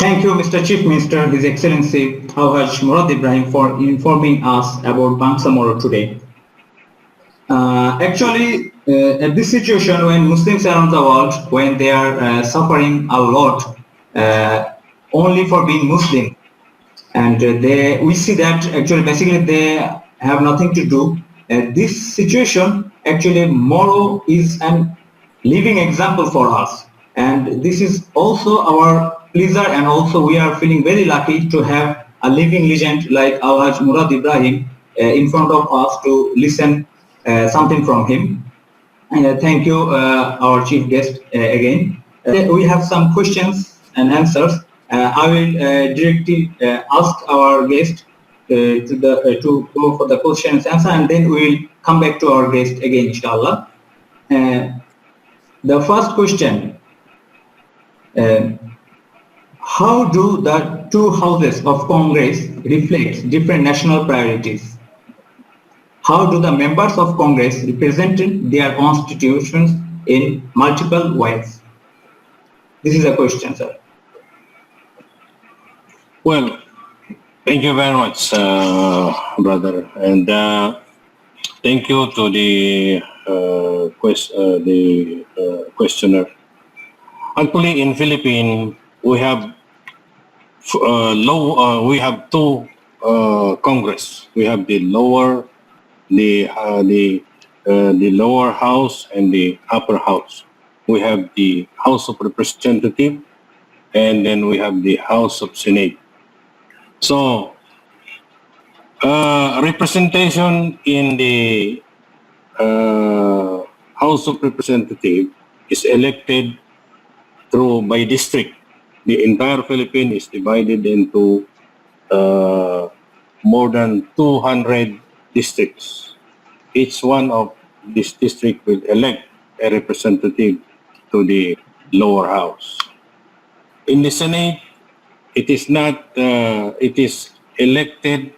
Thank you, Mr. Chief Minister, His Excellency Alhaj Murad Ibrahim, for informing us about Bangsamoro today. At this situation, when Muslims around the world, when they are suffering a lot only for being Muslim, and we see that actually basically they have nothing to do. This situation actually Moro is an living example for us, and this is also our pleasure, and also we are feeling very lucky to have a living legend like Alhaj Murad Ibrahim in front of us to listen something from him. Thank you, our chief guest again. We have some questions and answers. I will directly ask our guest to go for the questions and answer, and then we will come back to our guest again, inshallah. The first question: how do the two houses of Congress reflect different national priorities? How do the members of Congress represent their constitutions in multiple ways? This is a question, sir. Well, thank you very much, brother, and thank you to the questioner. Actually, in Philippines, we have we have two Congress. We have the lower house and the upper house. We have the House of Representatives, and then we have the House of Senate. So, representation in the House of Representatives is elected by district. The entire Philippines is divided into more than 200 districts. Each one of these districts will elect a representative to the lower house. In the Senate, it is not. It is elected.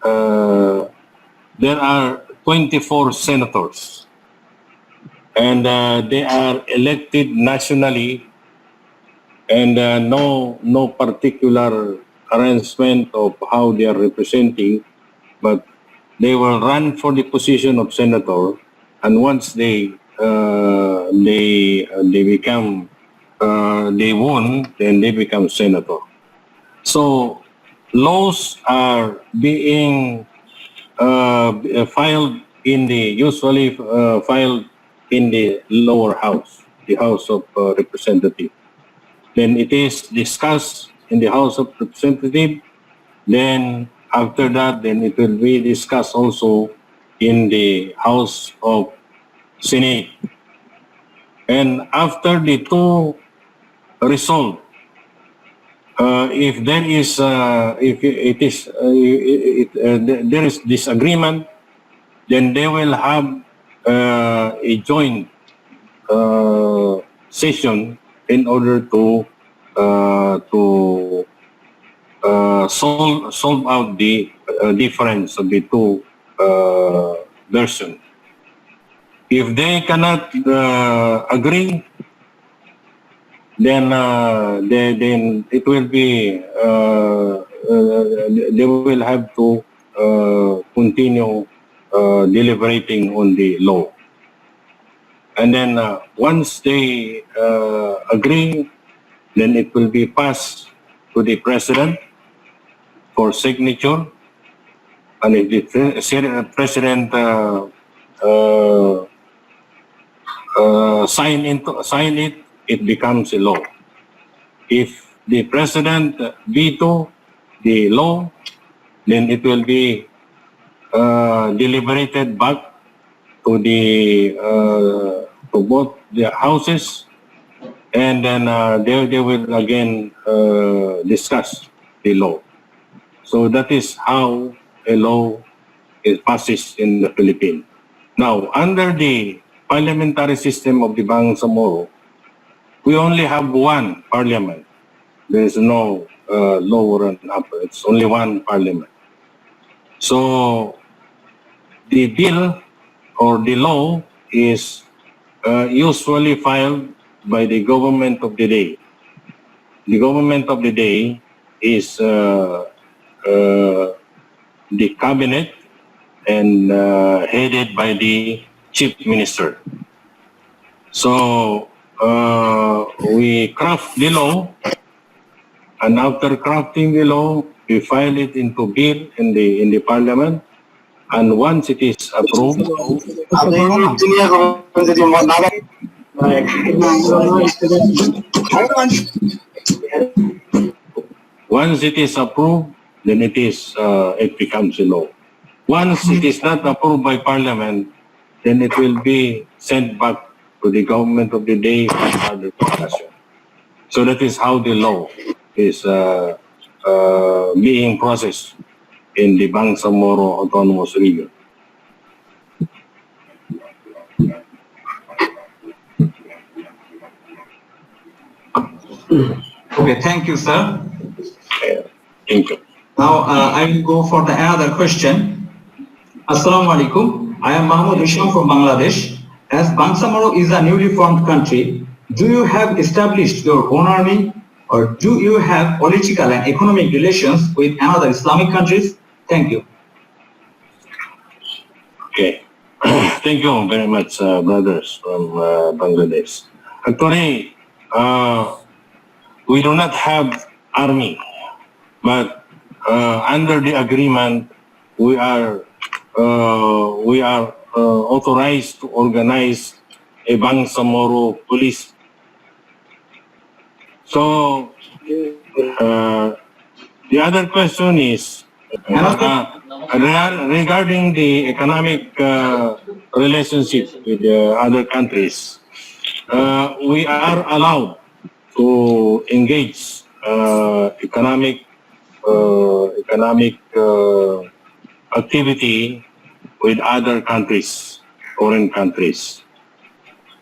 There are 24 senators, and they are elected nationally, and no particular arrangement of how they are representing, but they will run for the position of senator, and once they become they won, then they become senator. So laws are being usually filed in the lower house, the House of Representatives. Then it is discussed in the House of Representatives. Then after that, then it will be discussed also in the House of Senate. And after the two resolve, if there is there is disagreement, then they will have a joint session in order to solve out the difference of the two versions. If they cannot agree, then it will be they will have to continue deliberating on the law. And then once they agree, then it will be passed to the president for signature. And if the president sign it, it becomes a law. If the president veto the law, then it will be deliberated back to both the houses, and then they will again discuss the law. So that is how a law is passes in the Philippines. Now, under the parliamentary system of the Bangsamoro, we only have one parliament. There is no lower and upper. It's only one parliament. So the bill or the law is usually filed by the government of the day. the government of the day is the cabinet and headed by the chief minister. So we craft the law, and after crafting the law, we file it into bill in the parliament, and once it is approved, once it is approved, then it becomes a law. Once it is not approved by parliament, then it will be sent back to the government of the day for further discussion. So that is how the law is being processed in the Bangsamoro Autonomous Region. Okay, thank you, sir. Thank you. Now I will go for the another question. Assalamu alaikum. I am Mahmoud Hisham from Bangladesh. As Bangsamoro is a newly formed country, do you have established your own army, or do you have political and economic relations with another Islamic countries? Thank you. Okay. Thank you very much, brothers from Bangladesh. Actually, we do not have army, but under the agreement, we are authorized to organize a Bangsamoro police. So the other question is regarding the economic relationship with other countries. We are allowed to engage economic activity with other countries, foreign countries,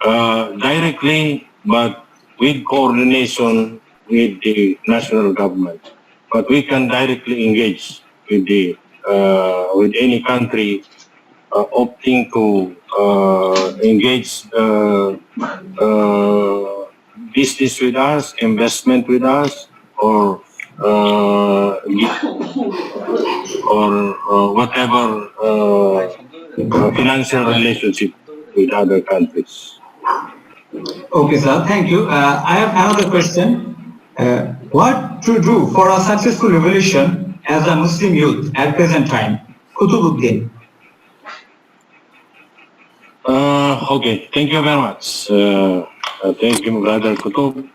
directly, but with coordination with the national government. But we can directly engage with with any country opting to engage business with us, investment with us, or whatever financial relationship with other countries. Okay, sir. Thank you. I have another question. What to do for a successful revolution as a Muslim youth at present time? Kutubuddin. Okay, thank you very much. Thank you, Brother Kutub.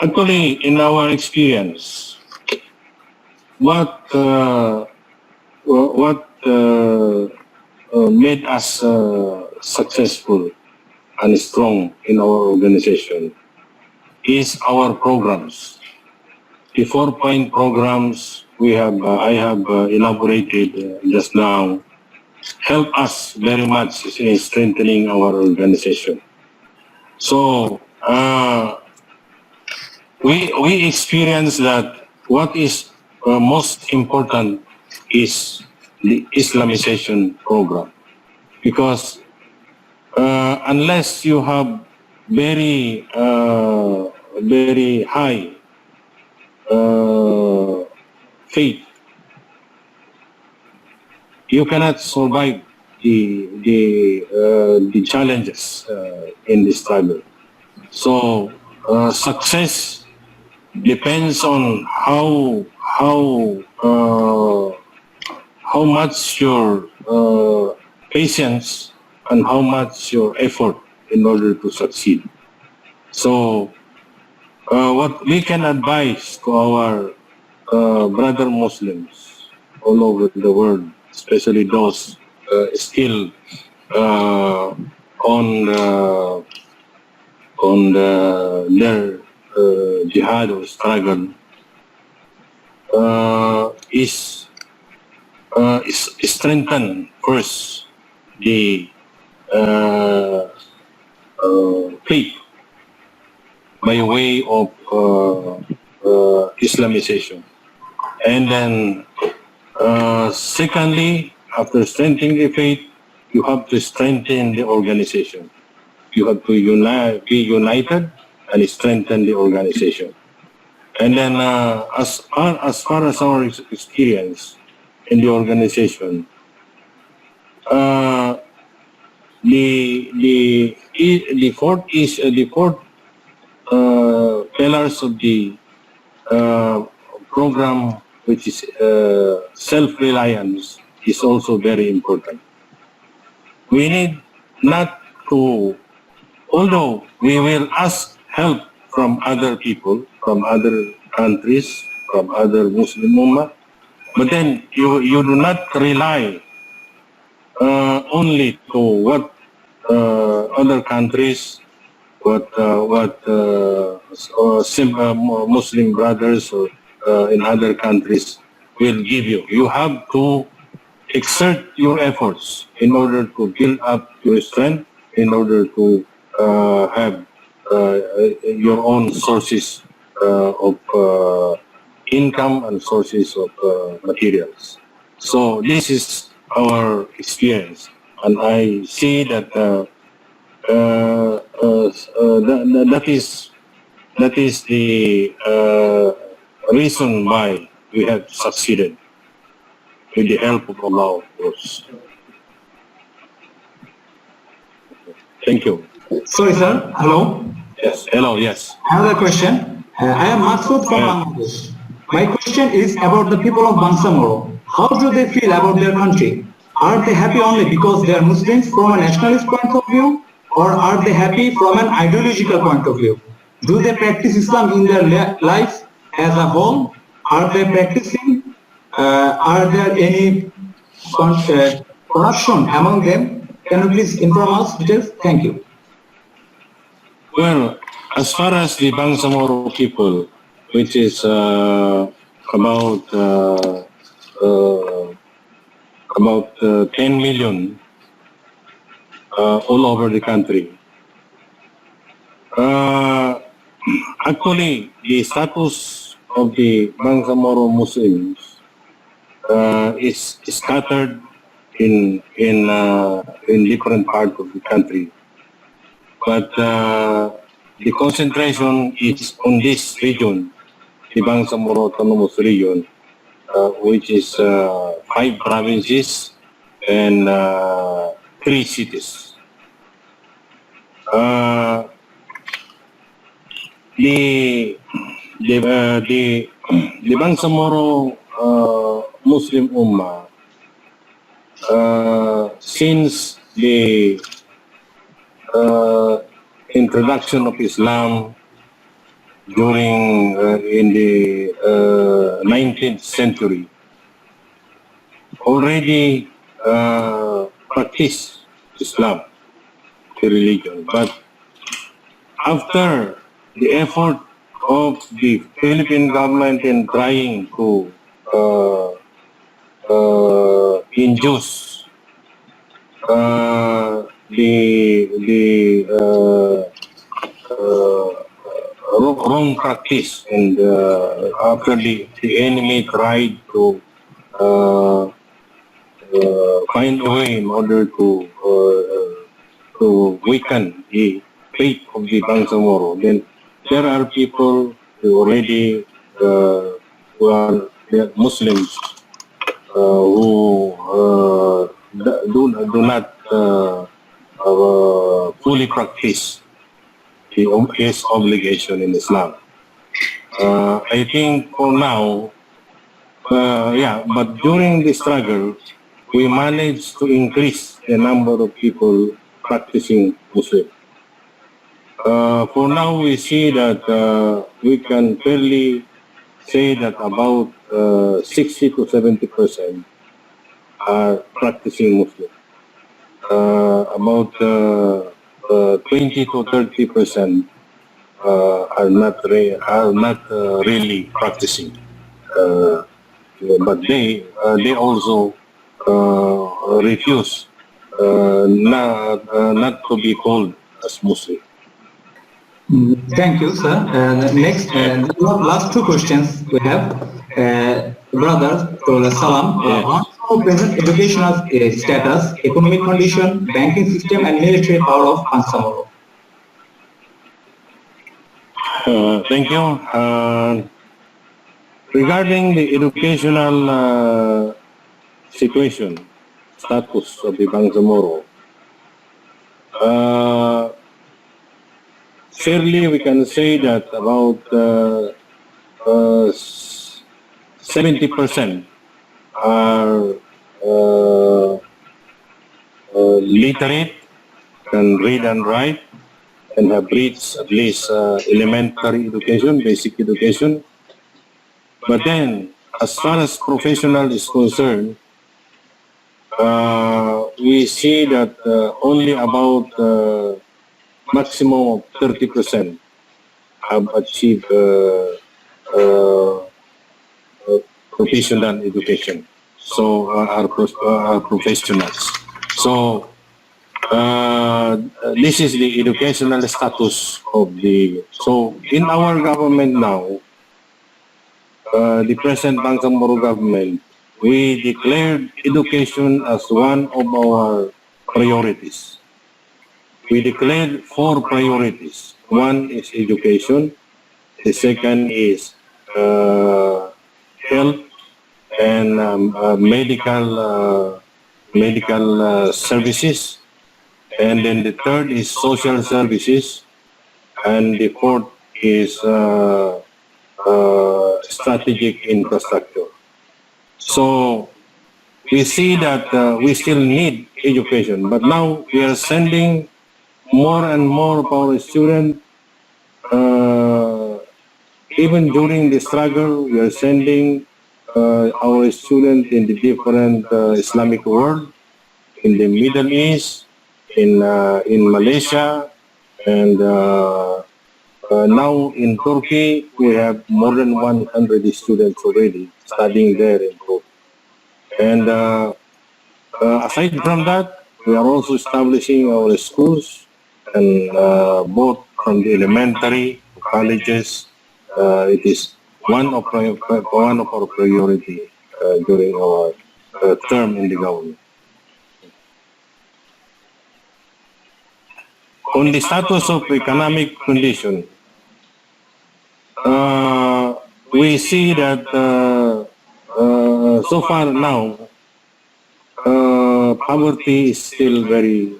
Actually, in our experience, what made us successful and strong in our organization is our programs. The 4-point programs I have elaborated just now help us very much in strengthening our organization. So we experience that what is most important is the Islamization program, because unless you have very high faith, you cannot survive the challenges in this struggle. So success depends on how much your patience and how much your effort in order to succeed. So what we can advise to our brother Muslims all over the world, especially those still on their jihad or struggle, is strengthen first the faith by way of Islamization, and then secondly, after strengthening the faith, you have to strengthen the organization. You have to be united and strengthen the organization. And then as far as our experience in the organization, the fourth pillars of the program, which is self-reliance, is also very important. We need not to, although we will ask help from other people, from other countries, from other Muslim Ummah, but then you do not rely only to what other countries, what Muslim brothers or in other countries will give you. You have to exert your efforts in order to build up your strength, in order to have your own sources of income and sources of materials. So this is our experience, and I see that that is the reason why we have succeeded with the help of Allah, of course. Thank you. Sorry, sir. Hello. Yes. Hello. Yes. Another question. I am Masood from Bangladesh. My question is about the people of Bangsamoro. How do they feel about their country? Are they happy only because they are Muslims from a nationalist point of view, or are they happy from an ideological point of view? Do they practice Islam in their life as a whole? Are they practicing? Are there any corruption among them? Can you please inform us details? Thank you. Well, as far as the Bangsamoro people, which is about 10 million all over the country. Actually, the status of the Bangsamoro Muslims is scattered in different parts of the country, but the concentration is on this region, the Bangsamoro Autonomous Region, which is 5 provinces and 3 cities. The Bangsamoro Muslim Ummah, since the introduction of Islam during in the 19th century, already practiced Islam, the religion. But after the effort of the Philippine government in trying to induce the wrong practice, and after the enemy tried to find a way in order to weaken the faith of the Bangsamoro, then there are people who already who are Muslims who do not fully practice his obligation in Islam. I think for now, but during the struggle, we managed to increase the number of people practicing Muslim. For now, we see that we can fairly say that about 60 to 70% are practicing Muslim. About 20 to 30% are not really practicing, but they also refuse not to be called as Muslim. Thank you, sir. Next, last 2 questions we have. Brother, Salam, on present educational status, economic condition, banking system, and military power of Bangsamoro. Thank you. Regarding the educational situation, status of the Bangsamoro, fairly we can say that about 70% are literate, can read and write, and have reached at least elementary education, basic education. But then, as far as professional is concerned, we see that only about maximum of 30% have achieved uh, professional education. So are professionals. So this is the educational status of the. So in our government now, the present Bangsamoro government, we declared education as one of our priorities. We declared four priorities. One is education. The second is health and medical services. And then the third is social services. And the fourth is strategic infrastructure. So we see that we still need education, but now we are sending more and more of our students. Even during the struggle, we are sending our students in the different Islamic world, in the Middle East, in Malaysia, and now in Turkey, we have more than 100 students already studying there in Turkey. And aside from that, we are also establishing our schools, and both from the elementary to colleges. It is one of our priority during our term in the government. On the status of economic condition, we see that so far now, poverty is still very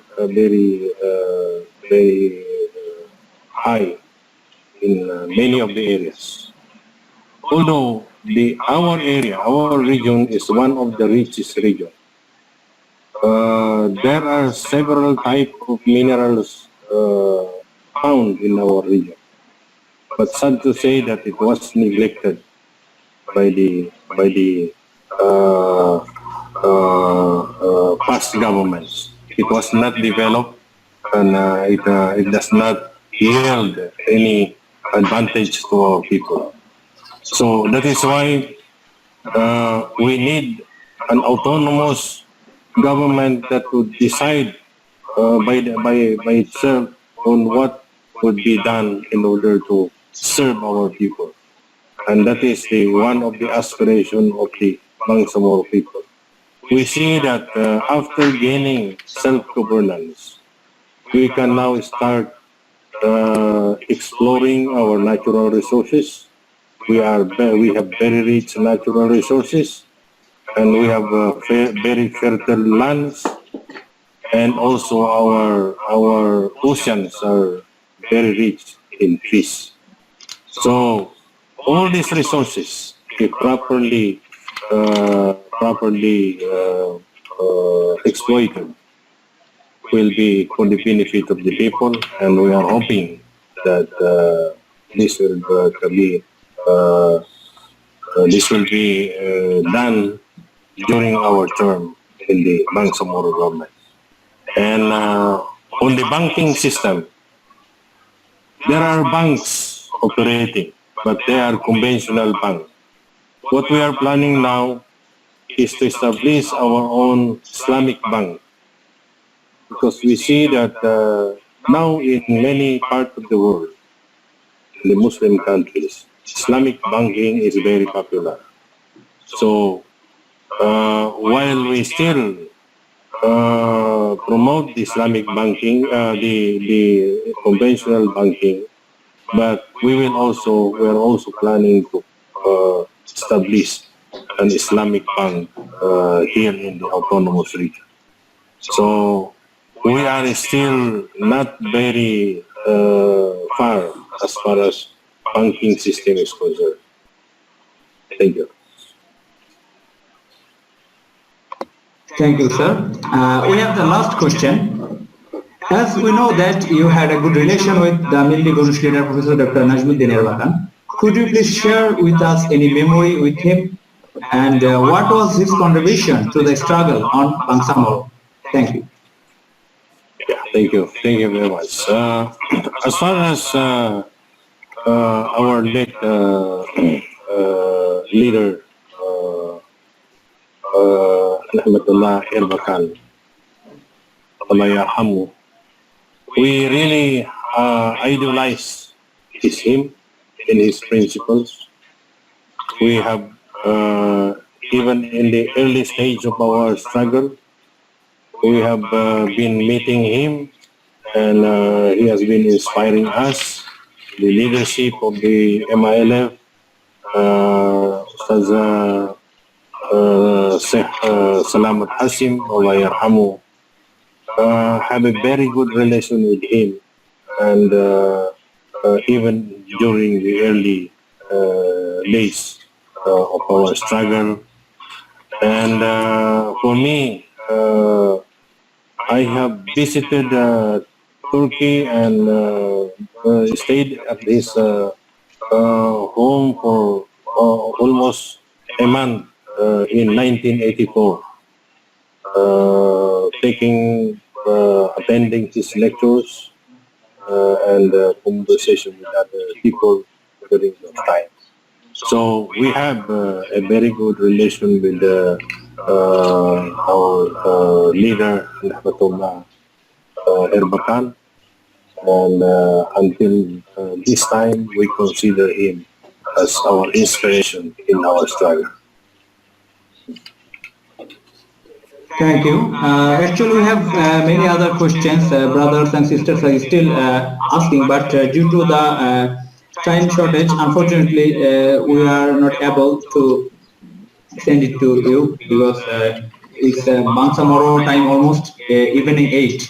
high in many of the areas. Although our area, our region is one of the richest region. There are several types of minerals found in our region. But sad to say that it was neglected by the past governments. It was not developed, and it does not yield any advantage to our people. So that is why we need an autonomous government that would decide by itself on what would be done in order to serve our people. And that is one of the aspirations of the Bangsamoro people. We see that after gaining self-governance, we can now start exploring our natural resources. We have very rich natural resources, and we have very fertile lands, and also our oceans are very rich in fish. So all these resources, if properly exploited, will be for the benefit of the people, and we are hoping that this will be done during our term in the Bangsamoro government. And on the banking system, there are banks operating, but they are conventional banks. What we are planning now is to establish our own Islamic bank, because we see that now in many parts of the world, in the Muslim countries, Islamic banking is very popular. So while we still promote the Islamic banking, the conventional banking, but we're also planning to establish an Islamic bank here in the autonomous region. So we are still not very far as banking system is concerned. Thank you. Thank you, sir. We have the last question. As we know that you had a good relation with the Milli Gurush leader, Professor Dr. Najmuddin Erbakan, could you please share with us any memory with him? And what was his contribution to the struggle on Bangsamoro? Thank you. Yeah, thank you. Thank you very much. As far as our late leader, Rahmatullah Erbakan, Allah yarhamu, we really idolize him in his principles. We have, even in the early stage of our struggle, we have been meeting him, and he has been inspiring us, the leadership of the MILF, Ustaz Sheikh Salamat Hasim, Allah yarhamu, have a very good relation with him, and even during the early days of our struggle. And for me, I have visited Turkey and stayed at his home for almost a month in 1984, attending his lectures and conversation with other people during that time. So we have a very good relation with our leader, Rahmatullah Erbakan, and until this time we consider him as our inspiration in our struggle. Thank you. Actually, we have many other questions. Brothers and sisters are still asking, but due to the time shortage, unfortunately, we are not able to send it to you because it's Bangsamoro time almost evening 8.